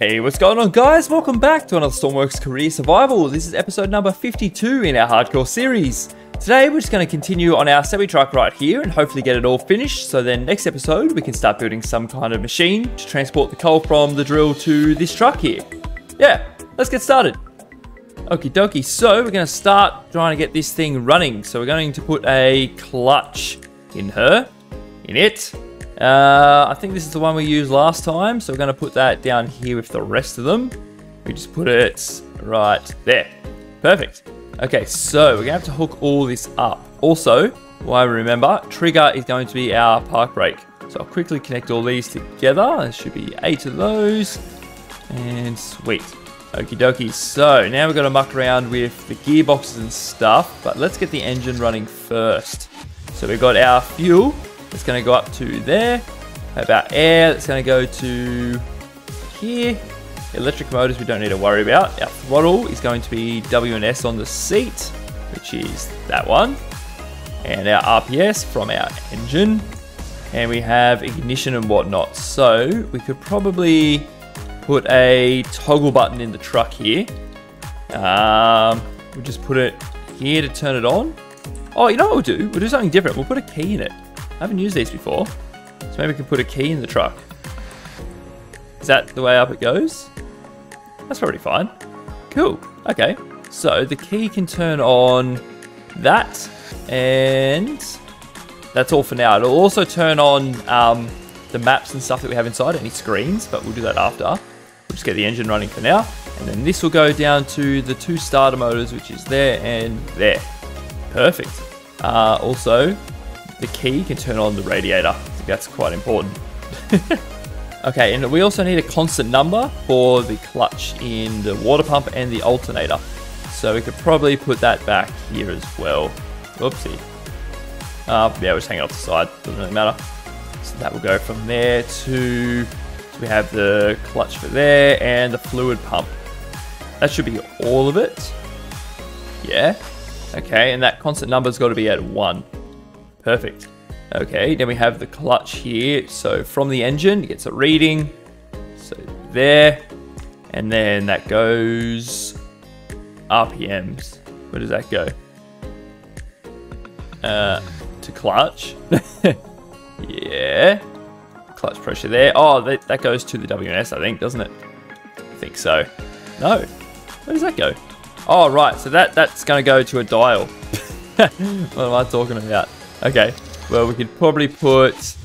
Hey, what's going on guys? Welcome back to another Stormworks Career Survival. This is episode number 52 in our hardcore series. Today we're just going to continue on our semi-truck right here and hopefully get it all finished, so then next episode we can start building some kind of machine to transport the coal from the drill to this truck here. Yeah, let's get started. Okie dokie, so we're going to start trying to get this thing running. So we're going to put a clutch in it. I think this is the one we used last time, so we're going to put that down here with the rest of them. We just put it right there. Perfect. Okay, so we're going to have to hook all this up. Also, while we remember, trigger is going to be our park brake. So I'll quickly connect all these together. There should be 8 of those. And sweet. Okie dokie. So now we've got to muck around with the gearboxes and stuff, but let's get the engine running first. So we've got our fuel. It's going to go up to there. About air, it's going to go to here. Electric motors we don't need to worry about. Our throttle is going to be W and S on the seat, which is that one. And our RPS from our engine. And we have ignition and whatnot. So we could probably put a toggle button in the truck here. We'll just put it here to turn it on. Oh, you know what we'll do? We'll do something different. We'll put a key in it. I haven't used these before, so maybe we can put a key in the truck. Is that the way up it goes? That's probably fine. Cool. Okay, so the key can turn on that, and that's all for now. It'll also turn on the maps and stuff that we have inside, any screens, but we'll do that after. We'll just get the engine running for now, and then this will go down to the 2 starter motors, which is there and there. Perfect. Also, the key can turn on the radiator. I think that's quite important. Okay, and we also need a constant number for the clutch in the water pump and the alternator. So we could probably put that back here as well. Oopsie. Yeah, we'll just hang it off the side. Doesn't really matter. So that will go from there to... So we have the clutch for there and the fluid pump. That should be all of it. Yeah. Okay, and that constant number's got to be at 1. Perfect. Okay, then we have the clutch here. So from the engine, it gets a reading. So there. And then that goes RPMs. Where does that go? To clutch. Yeah. Clutch pressure there. Oh, that goes to the WNS, I think, doesn't it? I think so. No. Where does that go? Oh, right. So that's going to go to a dial. What am I talking about? Okay, well, we could probably put,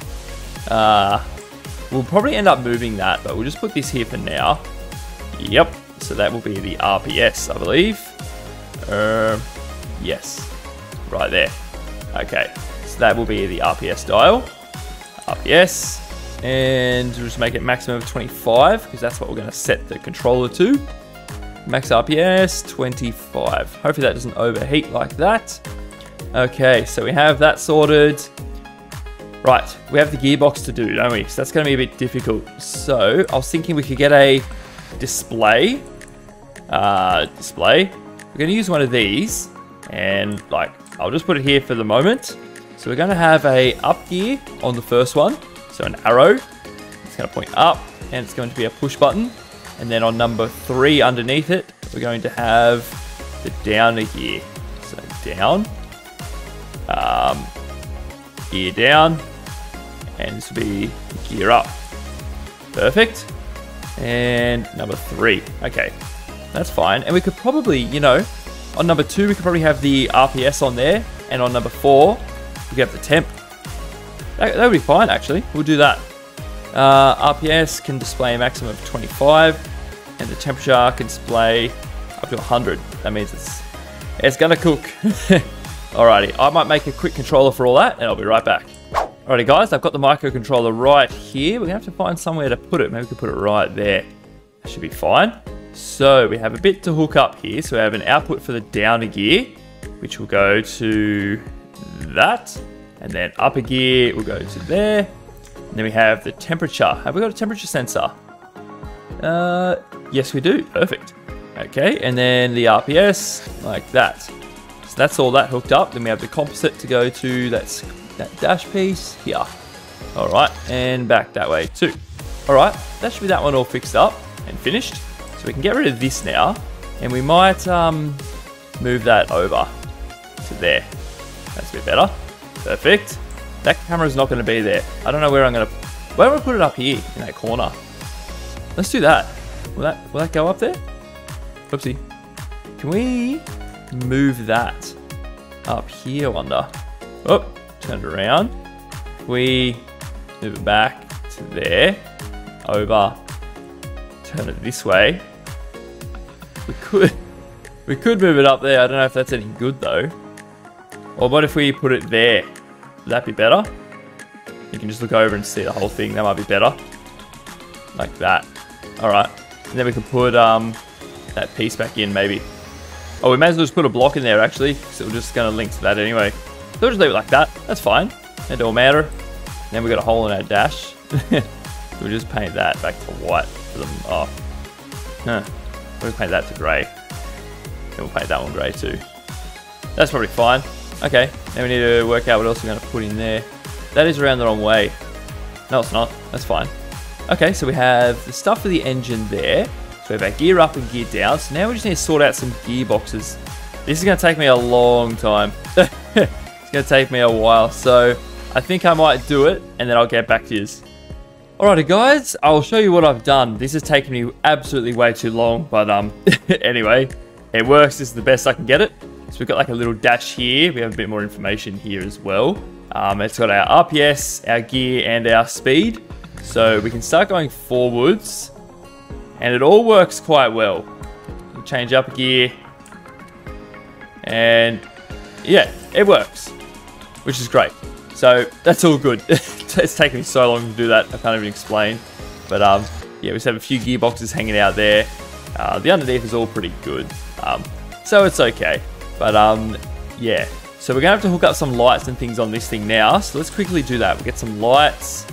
we'll probably end up moving that, but we'll just put this here for now. Yep, so that will be the RPS, I believe. Yes, right there. Okay, so that will be the RPS dial. RPS, and we'll just make it maximum of 25, because that's what we're going to set the controller to. Max RPS, 25. Hopefully that doesn't overheat like that. Okay, so we have that sorted. Right, we have the gearbox to do, don't we? So that's going to be a bit difficult. So I was thinking we could get a display. We're going to use one of these, and like I'll just put it here for the moment. So we're going to have a up gear on the first one. So an arrow. It's going to point up, and it's going to be a push button. And then on number 3 underneath it, we're going to have the downer gear. So down. Gear down, and this will be gear up. Perfect. And number 3. Okay, that's fine. And we could probably, you know, on number 2 we could probably have the RPS on there, and on number 4 we could have the temp. That would be fine actually. We'll do that. RPS can display a maximum of 25, and the temperature can display up to 100. That means it's gonna cook. Alrighty, I might make a quick controller for all that, and I'll be right back. Alrighty guys, I've got the microcontroller right here. We're gonna have to find somewhere to put it. Maybe we could put it right there. That should be fine. So we have a bit to hook up here. So we have an output for the downer gear, which will go to that. And then upper gear will go to there. And then we have the temperature. Have we got a temperature sensor? Yes we do, perfect. Okay, and then the RPS, like that. That's all that hooked up. Then we have the composite to go to that dash piece here. All right, and back that way too. All right, that should be that one all fixed up. and finished. So we can get rid of this now, and we might move that over to there. That's a bit better. Perfect. That camera's not going to be there. I don't know where I'm going to put it up here in that corner. Let's do that. Will that go up there? Oopsie. Can we move that up here, I wonder? Oh, turn it around. We move it back to there. Over. Turn it this way. We could move it up there. I don't know if that's any good though. Or what if we put it there? Would that be better? You can just look over and see the whole thing. That might be better. Like that. Alright. And then we can put that piece back in maybe. Oh, we may as well just put a block in there actually. So we're just going to link to that anyway. So we'll just leave it like that. That's fine. It don't matter. And then we got a hole in our dash. We'll just paint that back to white for them. Oh. Huh. We'll paint that to grey. Then we'll paint that one grey too. That's probably fine. Okay. Then we need to work out what else we're going to put in there. That is around the wrong way. No, it's not. That's fine. Okay, so we have the stuff for the engine there. So we have our gear up and gear down. So now we just need to sort out some gearboxes. This is going to take me a long time. It's going to take me a while. So I think I might do it and then I'll get back to you. Alrighty guys, I'll show you what I've done. This has taken me absolutely way too long, but anyway, it works. This is the best I can get it. So we've got like a little dash here. We have a bit more information here as well. It's got our RPS, our gear, and our speed. So we can start going forwards, and it all works quite well. We'll change up a gear, and yeah, it works, which is great. So that's all good. It's taken me so long to do that, I can't even explain. But yeah, we just have a few gearboxes hanging out there. The underneath is all pretty good, so it's okay. But yeah, so we're gonna have to hook up some lights and things on this thing now. So let's quickly do that. We'll get some lights,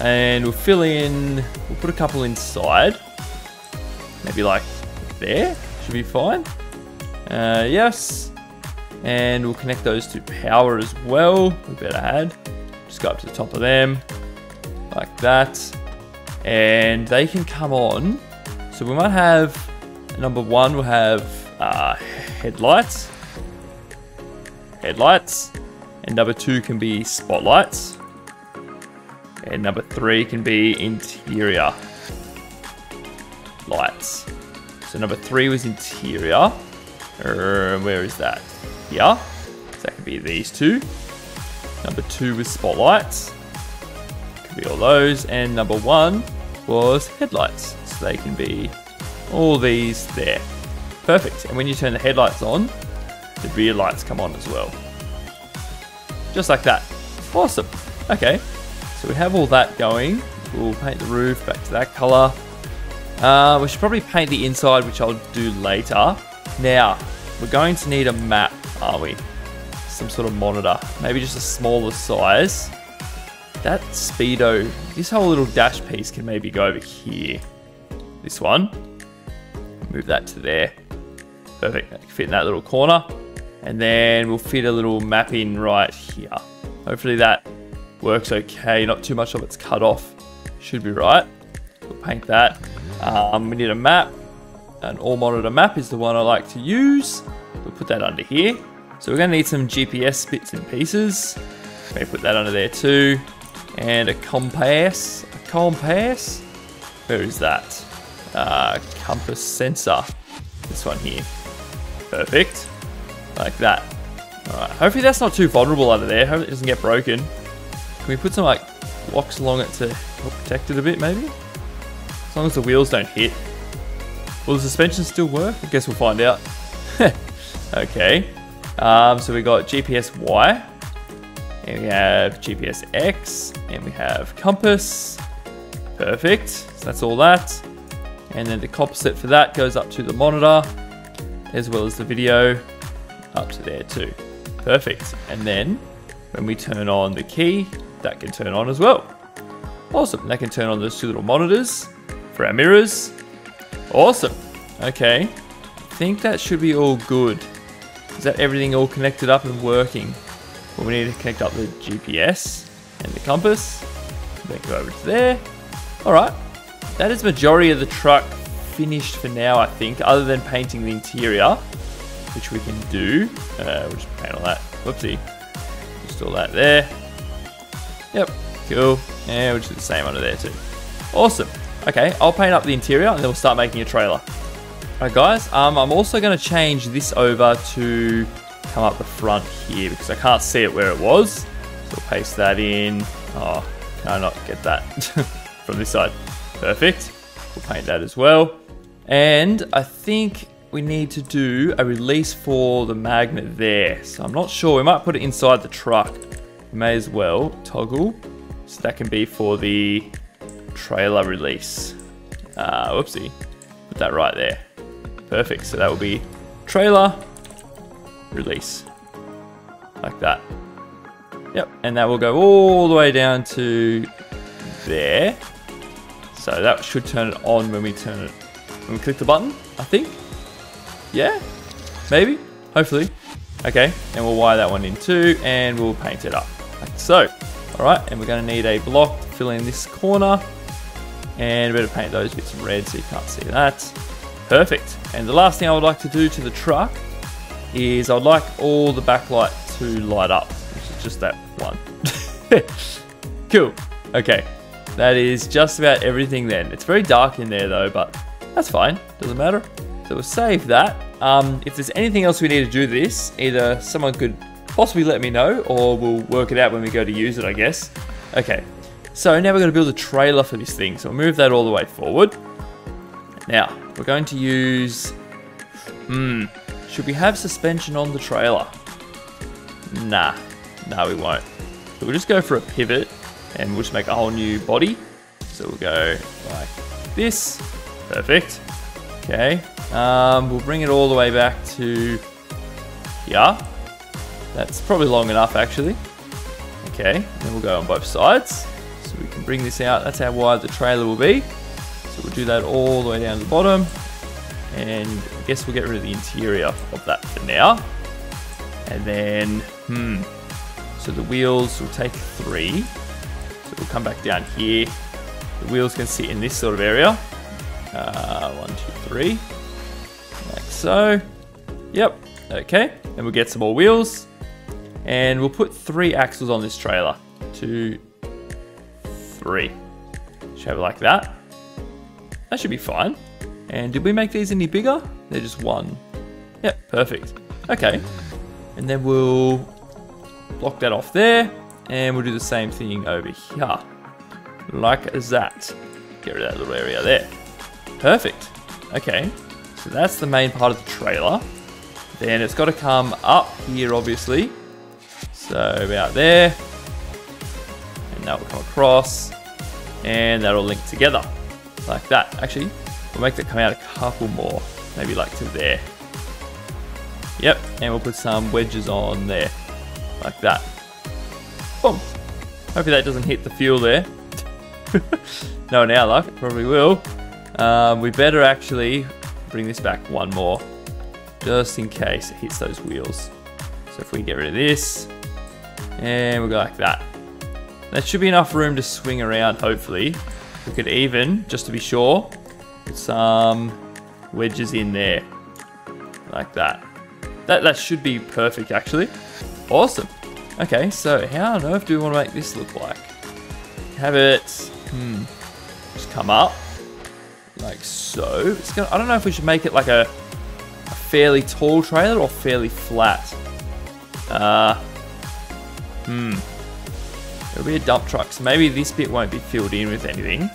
and we'll fill in. We'll put a couple inside. Maybe like there should be fine. Yes. And we'll connect those to power as well. We better add. Just go up to the top of them. Like that. And they can come on. So we might have, number one, we'll have headlights. Headlights. And number two can be spotlights. And number three can be interior lights. So number three was interior. Where is that? Here. So that could be these two. Number two was spotlights. Could be all those. And number one was headlights. So they can be all these there. Perfect. And when you turn the headlights on, the rear lights come on as well. Just like that. Awesome. Okay. So we have all that going. We'll paint the roof back to that color. We should probably paint the inside, which I'll do later. Now, we're going to need a map, aren't we? Some sort of monitor. Maybe just a smaller size. That speedo, this whole little dash piece can maybe go over here. This one. Move that to there. Perfect. That can fit in that little corner. And then we'll fit a little map in right here. Hopefully that works okay. Not too much of it's cut off. Should be right. We'll paint that. We need a map. An all monitor map is the one I like to use. We'll put that under here. So we're going to need some GPS bits and pieces. Maybe put that under there too. And a compass. A compass? Where is that? Compass sensor. This one here. Perfect. Like that. Alright, hopefully that's not too vulnerable under there. Hopefully it doesn't get broken. Can we put some like blocks along it to help protect it a bit maybe? As long as the wheels don't hit. Will the suspension still work? I guess we'll find out. Okay. So we got GPS Y. And we have GPS X. And we have compass. Perfect. So that's all that. And then the composite for that goes up to the monitor. As well as the video. Up to there too. Perfect. And then when we turn on the key, that can turn on as well. Awesome. That can turn on those two little monitors for our mirrors. Awesome. Okay. I think that should be all good. Is that everything all connected up and working? Well, we need to connect up the GPS and the compass. Then go over to there. Alright. That is majority of the truck finished for now, I think, other than painting the interior, which we can do. We'll just paint all that. Whoopsie. Just all that there. Yep, cool. And we'll just do the same under there too. Awesome. Okay, I'll paint up the interior and then we'll start making a trailer. Alright guys, I'm also going to change this over to come up the front here because I can't see it where it was. So we'll paste that in. Oh, can I not get that from this side? Perfect. We'll paint that as well. And I think we need to do a release for the magnet there. So I'm not sure, we might put it inside the truck. We may as well toggle. So that can be for the trailer release. Whoopsie. Put that right there. Perfect. So that will be trailer release. Like that. Yep. And that will go all the way down to there. So that should turn it on when we click the button, I think. Yeah? Maybe? Hopefully. Okay. And we'll wire that one in too and we'll paint it up. Like so. Alright. And we're going to need a block to fill in this corner. And we better paint those bits red so you can't see that. Perfect. And the last thing I would like to do to the truck is I'd like all the backlight to light up, which is just that one. Cool. Okay. That is just about everything then. It's very dark in there though, but that's fine. Doesn't matter. So we'll save that. If there's anything else we need to do this, either someone could possibly let me know or we'll work it out when we go to use it, I guess. Okay. So now we're going to build a trailer for this thing. So we'll move that all the way forward. Now, we're going to use... should we have suspension on the trailer? Nah. No, we won't. So we'll just go for a pivot and we'll just make a whole new body. So we'll go like this. Perfect. Okay. We'll bring it all the way back to here. That's probably long enough actually. Okay. Then we'll go on both sides. So we can bring this out. That's how wide the trailer will be. So we'll do that all the way down to the bottom. And I guess we'll get rid of the interior of that for now. And then, so the wheels will take 3. So we'll come back down here. The wheels can sit in this sort of area. 1, 2, 3. Like so. Yep. Okay. And we'll get some more wheels. And we'll put 3 axles on this trailer. 2, 3. Should have it like that. That should be fine. And did we make these any bigger? They're just 1. Yep, perfect. Okay. And then we'll block that off there. And we'll do the same thing over here. Like that. Get rid of that little area there. Perfect. Okay. So that's the main part of the trailer. Then it's got to come up here, obviously. So about there. And that will come across. And that'll link together. Like that. Actually, we'll make that come out a couple more. Maybe like to there. Yep. And we'll put some wedges on there. Like that. Boom. Hopefully that doesn't hit the fuel there. No, in our luck, it probably will. We better actually bring this back one more. Just in case it hits those wheels. So if we get rid of this. And we'll go like that. That should be enough room to swing around, hopefully. We could even, just to be sure, put some wedges in there. Like that. That should be perfect, actually. Awesome. Okay, so how on earth do we want to make this look like? Have it, just come up. Like so. I don't know if we should make it like a fairly tall trailer or fairly flat. It'll be a dump truck, so maybe this bit won't be filled in with anything.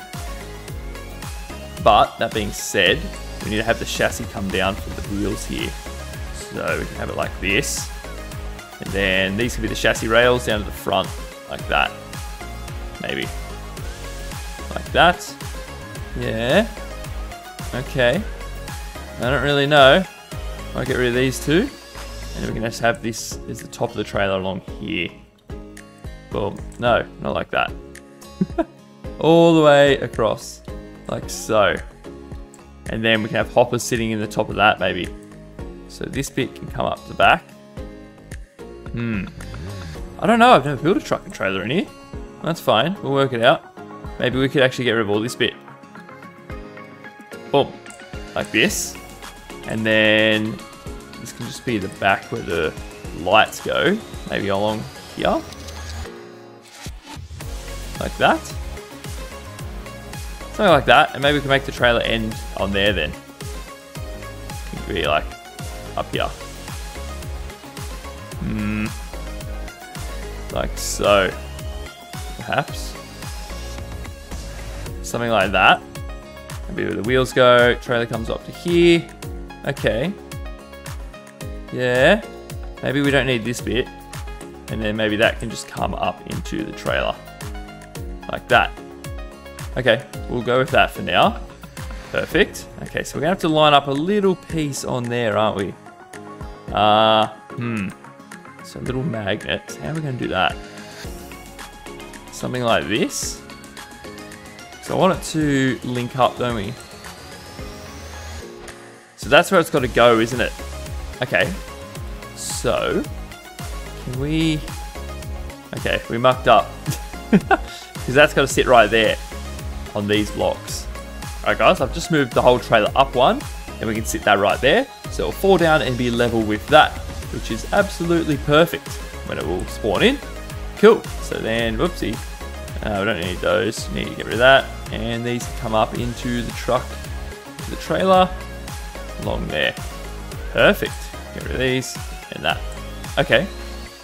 But, that being said, we need to have the chassis come down from the wheels here. So we can have it like this. And then these can be the chassis rails down to the front, like that. Maybe. Like that. Yeah. Okay. I don't really know. I'll get rid of these two. And then we can just have this as the top of the trailer along here. Boom. No, not like that. All the way across. Like so. And then we can have hoppers sitting in the top of that maybe. So this bit can come up the back. I don't know, I've never built a truck and trailer in here. That's fine, we'll work it out. Maybe we could actually get rid of all this bit. Boom. like this. And then this can just be the back where the lights go, maybe along here, like that. Something like that, and maybe we can make the trailer end on there then. It could be like up here. Like so, perhaps. Something like that. Maybe where the wheels go, trailer comes up to here. Okay. Yeah. Maybe we don't need this bit. And then maybe that can just come up into the trailer. Like that. Okay, we'll go with that for now. Perfect. Okay, so we're gonna have to line up a little piece on there, aren't we? So a little magnet. How are we gonna do that? Something like this. So I want it to link up, don't we? So that's where it's got to go, isn't it? Okay. So, can we... Okay, we mucked up. Because that's got to sit right there on these blocks. Alright guys, I've just moved the whole trailer up one, and we can sit that right there. So it'll fall down and be level with that, which is absolutely perfect when it will spawn in. Cool. So then, whoopsie. We don't need those. We need to get rid of that. And these can come up into the truck, the trailer, along there. Perfect. Get rid of these and that. Okay,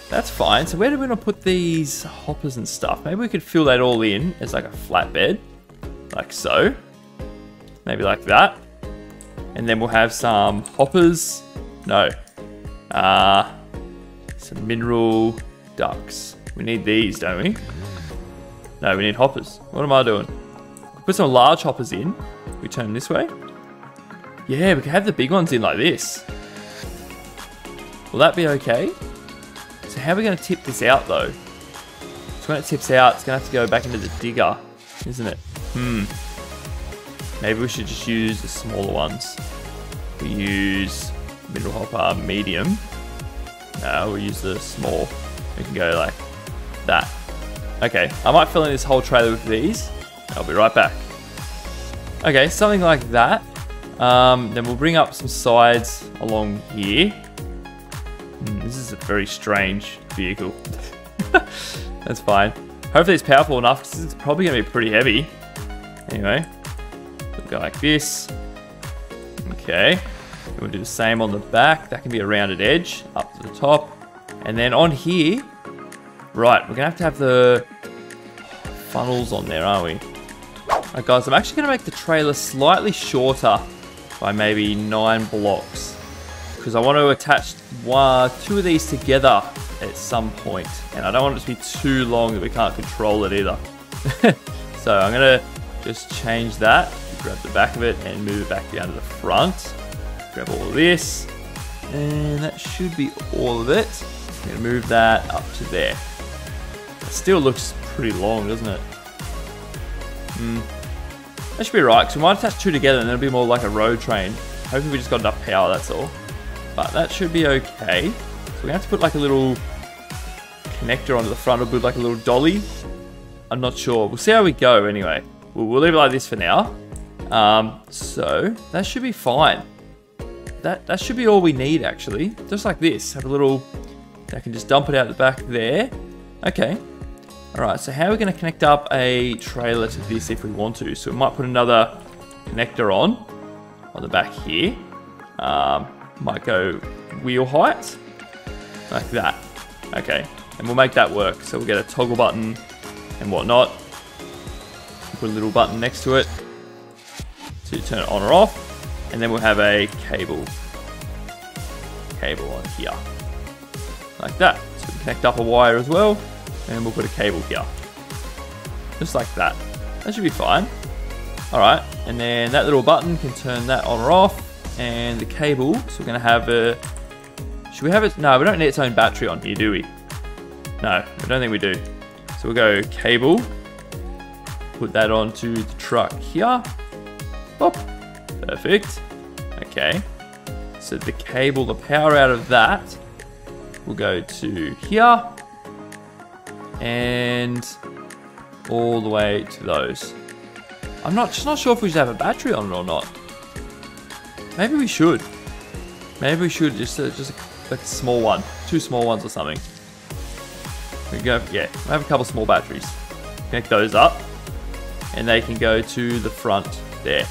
that's fine. So where do we want to put these hoppers and stuff? Maybe we could fill that all in as like a flatbed, like so. Maybe like that. And then we'll have some hoppers. No. Some mineral ducts. We need these, don't we? No, we need hoppers. What am I doing? Put some large hoppers in. We turn this way. Yeah, we can have the big ones in like this. Will that be okay? So how are we going to tip this out though? So when it tips out, it's going to have to go back into the digger, isn't it? Maybe we should just use the smaller ones. We use mineral hopper medium. No, we'll use the small. We can go like that. Okay, I might fill in this whole trailer with these. I'll be right back. Okay, something like that. Then we'll bring up some sides along here. This is a very strange vehicle. That's fine. Hopefully it's powerful enough because it's probably going to be pretty heavy. Anyway, we'll go like this. Okay, and we'll do the same on the back. That can be a rounded edge up to the top. And then on here, right, we're going to have the funnels on there, aren't we? Alright guys, I'm actually going to make the trailer slightly shorter by maybe 9 blocks. Because I want to attach 2 of these together at some point. And I don't want it to be too long that we can't control it either. So I'm going to just change that. Grab the back of it and move it back down to the front. Grab all of this. And that should be all of it. I'm going to move that up to there. It still looks pretty long, doesn't it? That should be right, because we might attach 2 together and then it'll be more like a road train. Hopefully we just got enough power, that's all. But that should be okay. So we have to put like a little connector onto the front or build like a little dolly. I'm not sure. We'll see how we go anyway. We'll leave it like this for now. So that should be fine. That should be all we need actually. Just like this. Have a little... I can just dump it out the back there. Okay. Alright, so how are we going to connect up a trailer to this if we want to? So we might put another connector on the back here. Might go wheel height, like that. Okay, and we'll make that work. So we'll get a toggle button and whatnot. Put a little button next to it to turn it on or off. And then we'll have a cable on here, like that. So we connect up a wire as well. And we'll put a cable here. Just like that. That should be fine. Alright, and then that little button can turn that on or off. And the cable, so we're going to have a... Should we have it? No, we don't need its own battery on here, do we? No, I don't think we do. So we'll go cable. Put that onto the truck here. Pop. Perfect. Okay. So the cable, the power out of that will go to here. And all the way to those. I'm just not sure if we should have a battery on it or not. Maybe we should. Maybe we should just like a small one. 2 small ones or something. We go, yeah, we have a couple small batteries. Connect those up. And they can go to the front there.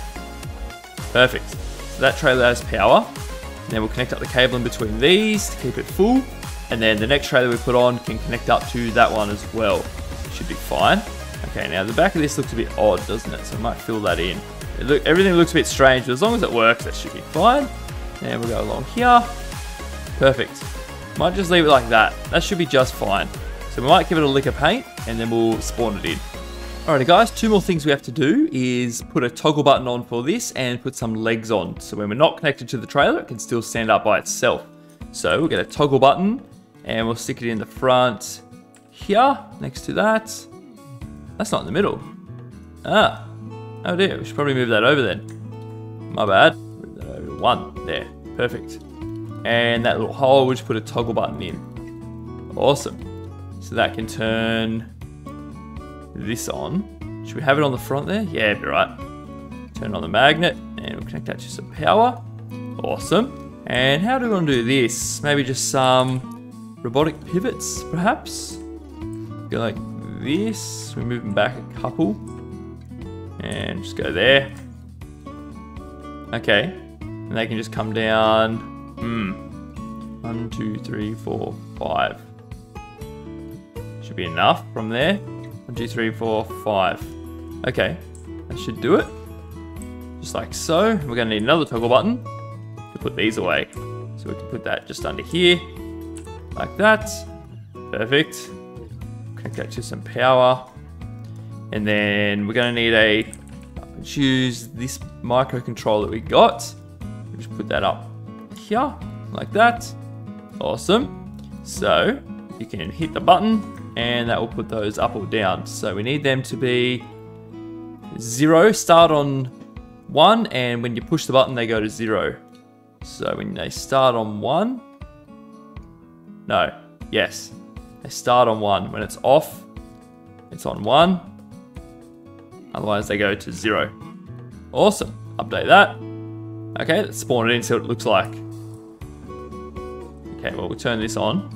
Perfect. So that trailer has power. And then we'll connect up the cable in between these to keep it full. And then the next trailer we put on can connect up to that one as well. It should be fine. Okay, now the back of this looks a bit odd, doesn't it? So I might fill that in. Everything looks a bit strange, but as long as it works, that should be fine. And we'll go along here. Perfect. Might just leave it like that. That should be just fine. So we might give it a lick of paint, and then we'll spawn it in. Alrighty guys, 2 more things we have to do is put a toggle button on for this and put some legs on. So when we're not connected to the trailer, it can still stand up by itself. So we'll get a toggle button and we'll stick it in the front here, next to that. That's not in the middle. Ah, oh dear, we should probably move that over then. My bad, move that over 1, there, perfect. And that little hole, we'll just put a toggle button in. Awesome. So that can turn this on. Should we have it on the front there? Yeah, be right. Turn on the magnet and we'll connect that to some power. Awesome. And how do we want to do this? Maybe just some robotic pivots, perhaps? Go like this. We move them back a couple. And just go there. Okay. And they can just come down. 1, 2, 3, 4, 5. Should be enough from there. 1, 2, 3, 4, 5. Okay, that should do it. Just like so. We're going to need another toggle button to put these away. So we can put that just under here, like that. Perfect. Connect that to some power. And then we're going to need choose this microcontroller that we got. We'll just put that up here, like that. Awesome. So you can hit the button and that will put those up or down. So we need them to be 0, start on 1, and when you push the button, they go to 0. So when they start on 1, no, yes, they start on 1. When it's off, it's on 1. Otherwise, they go to 0. Awesome. Update that. Okay, let's spawn it in, see what it looks like. Okay, well, we'll turn this on.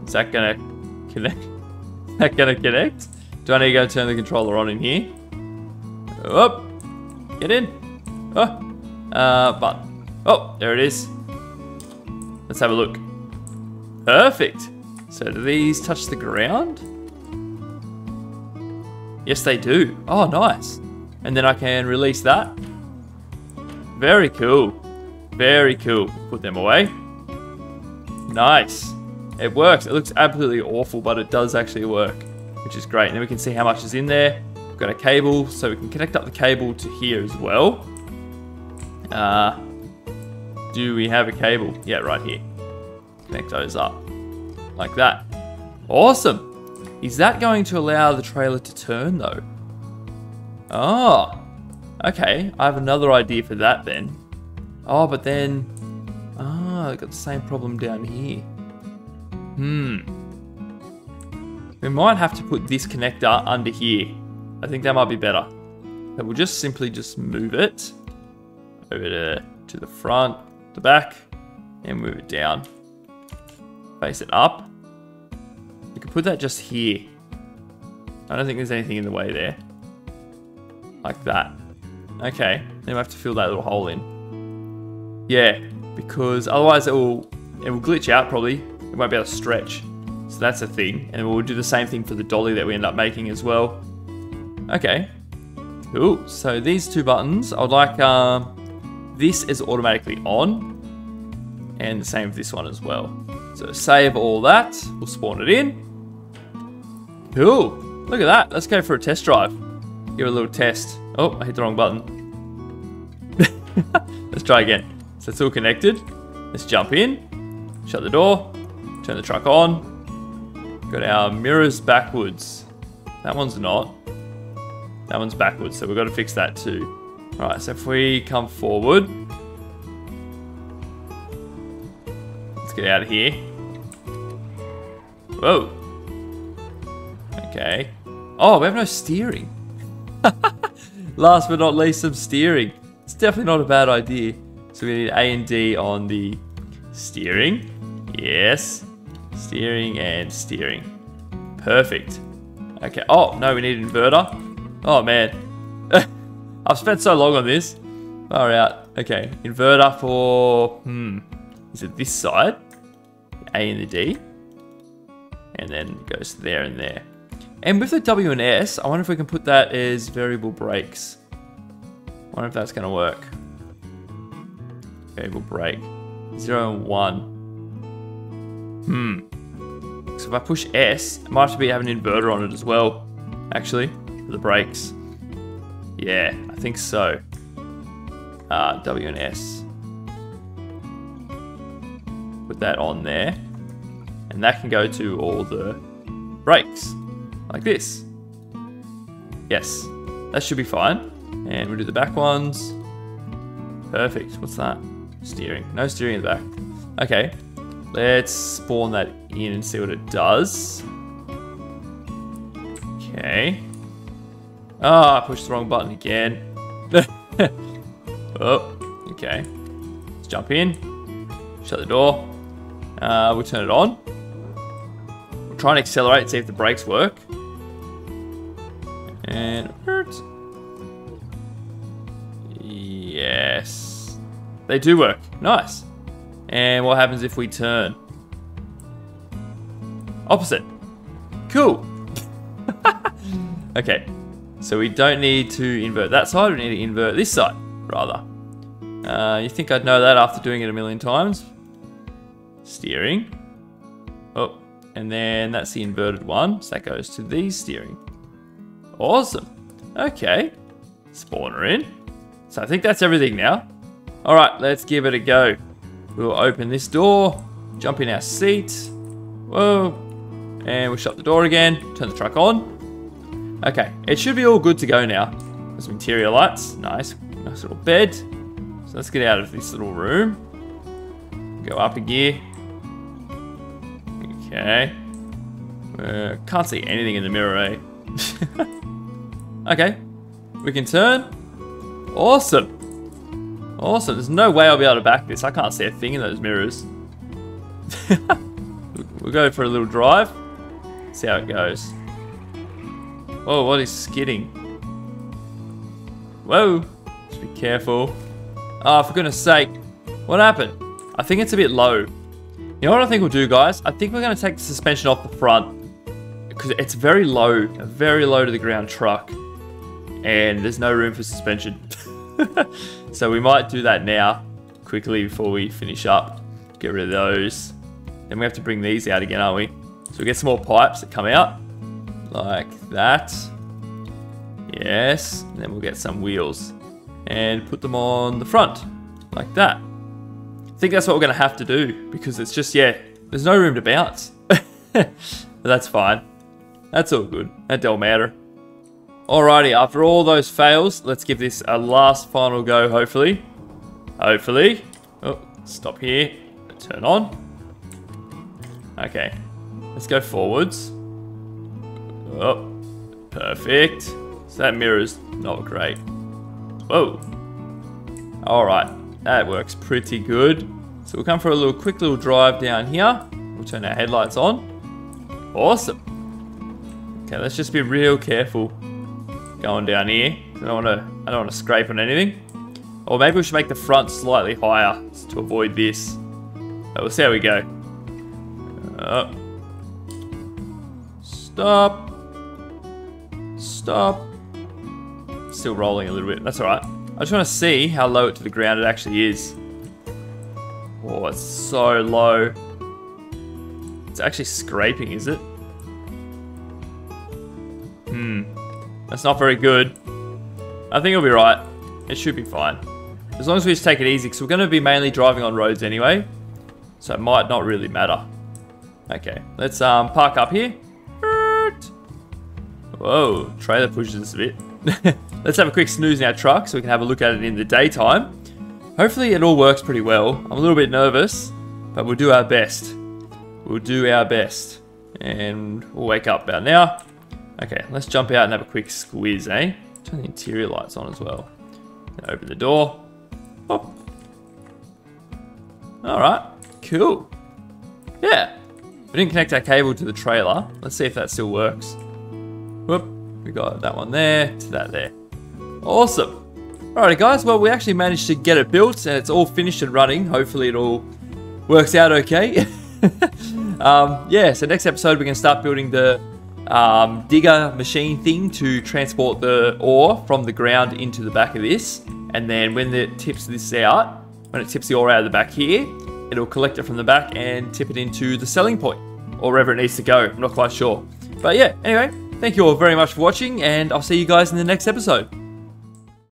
Is that gonna connect? Is that gonna connect? Do I need to go turn the controller on in here? Oh, get in. Oh, button. Oh, there it is. Let's have a look. Perfect. So do these touch the ground? Yes, they do. Oh, nice. And then I can release that. Very cool. Very cool. Put them away. Nice. It works. It looks absolutely awful, but it does actually work, which is great. And then we can see how much is in there. We've got a cable, so we can connect up the cable to here as well. Do we have a cable? Yeah, right here. Connect those up like that. Awesome. Is that going to allow the trailer to turn though? Oh, okay. I have another idea for that then. Oh, but then, I've got the same problem down here. We might have to put this connector under here. I think that might be better. So we'll just simply move it over to the front, the back, and move it down. Face it up. We could put that just here. I don't think there's anything in the way there. Like that. Okay, then we have to fill that little hole in. Yeah, because otherwise it will glitch out probably. It won't be able to stretch. So that's a thing. And we'll do the same thing for the dolly that we end up making as well. Okay. Cool. So these 2 buttons, I would like this is automatically on. And the same with this one as well. So save all that. We'll spawn it in. Cool. Look at that. Let's go for a test drive. Give it a little test. Oh, I hit the wrong button. Let's try again. So it's all connected. Let's jump in. Shut the door. Turn the truck on. Got our mirrors backwards. That one's not. That one's backwards, so we've got to fix that too. Alright, so if we come forward. Let's get out of here. Whoa. Okay. Oh, we have no steering. Last but not least, some steering. It's definitely not a bad idea. So we need A and D on the steering. Yes. Steering and steering. Perfect. Okay. Oh, no, we need an inverter. Oh, man. I've spent so long on this. Far out. Okay. Inverter for... Is it this side? A and the D. And then it goes there and there. And with the W and S, I wonder if we can put that as variable brakes. I wonder if that's going to work. Variable brake. 0 and 1. So if I push S, it might have to be having an inverter on it as well. Actually, for the brakes. Yeah, I think so. W and S. Put that on there. And that can go to all the brakes. Like this. Yes, that should be fine. And we'll do the back ones. Perfect. What's that? Steering. No steering in the back. Okay. Let's spawn that in and see what it does. Okay. Ah, I pushed the wrong button again. Oh, okay. Let's jump in. Shut the door. We'll turn it on. We'll try and accelerate, see if the brakes work. And yes, they do work. Nice. And what happens if we turn? Opposite. Cool. Okay, so we don't need to invert that side. We need to invert this side, rather. You think I'd know that after doing it a million times? Steering. Oh, and then that's the inverted one. So that goes to the steering. Awesome. Okay. Spawner in. So I think that's everything now. All right, let's give it a go. We'll open this door, jump in our seat. Whoa. And we'll shut the door again, turn the truck on. Okay, it should be all good to go now. There's some interior lights. Nice. Nice little bed. So let's get out of this little room. Go up a gear. Okay. Can't see anything in the mirror, eh? Okay, we can turn. Awesome. Awesome. There's no way I'll be able to back this. I can't see a thing in those mirrors. We'll go for a little drive. See how it goes. Whoa, what is skidding? Whoa. Just be careful. Oh, for goodness sake. What happened? I think it's a bit low. You know what I think we'll do, guys? I think we're going to take the suspension off the front. Because it's very low to the ground truck. And there's no room for suspension. So we might do that now, quickly before we finish up. Get rid of those. Then we have to bring these out again, aren't we? So we get some more pipes that come out. Like that. Yes. And then we'll get some wheels. And put them on the front. Like that. I think that's what we're going to have to do. Because it's just, yeah, there's no room to bounce. But that's fine. That's all good. That don't matter. Alrighty, after all those fails, let's give this a last final go, hopefully. Hopefully. Oh, stop here. Turn on. Okay. Let's go forwards. Oh, perfect. So that mirror's not great. Whoa. Alright, that works pretty good. So we'll come for a quick little drive down here. We'll turn our headlights on. Awesome. Okay, let's just be real careful going down here. I don't want to scrape on anything. Or maybe we should make the front slightly higher to avoid this. But we'll see how we go. Stop. Stop. Still rolling a little bit. That's alright. I just want to see how low to the ground it actually is. Oh, it's so low. It's actually scraping, is it? That's not very good. I think it'll be right. It should be fine. As long as we just take it easy, because we're going to be mainly driving on roads anyway. So it might not really matter. Okay, let's park up here. Whoa, trailer pushes us a bit. Let's have a quick snooze in our truck so we can have a look at it in the daytime. Hopefully it all works pretty well. I'm a little bit nervous, but we'll do our best. We'll do our best. And we'll wake up about now. Okay, let's jump out and have a quick squeeze, eh? Turn the interior lights on as well. Open the door. Pop. Alright, cool. Yeah. We didn't connect our cable to the trailer. Let's see if that still works. Whoop. We got that one there to that there. Awesome. Alrighty guys, well we actually managed to get it built and it's all finished and running. Hopefully it all works out okay. Yeah, so next episode we're going to start building the digger machine thing to transport the ore from the ground into the back of this. And then when it tips this out, when it tips the ore out of the back here, it'll collect it from the back and tip it into the selling point. Or wherever it needs to go, I'm not quite sure. But yeah, anyway, thank you all very much for watching and I'll see you guys in the next episode.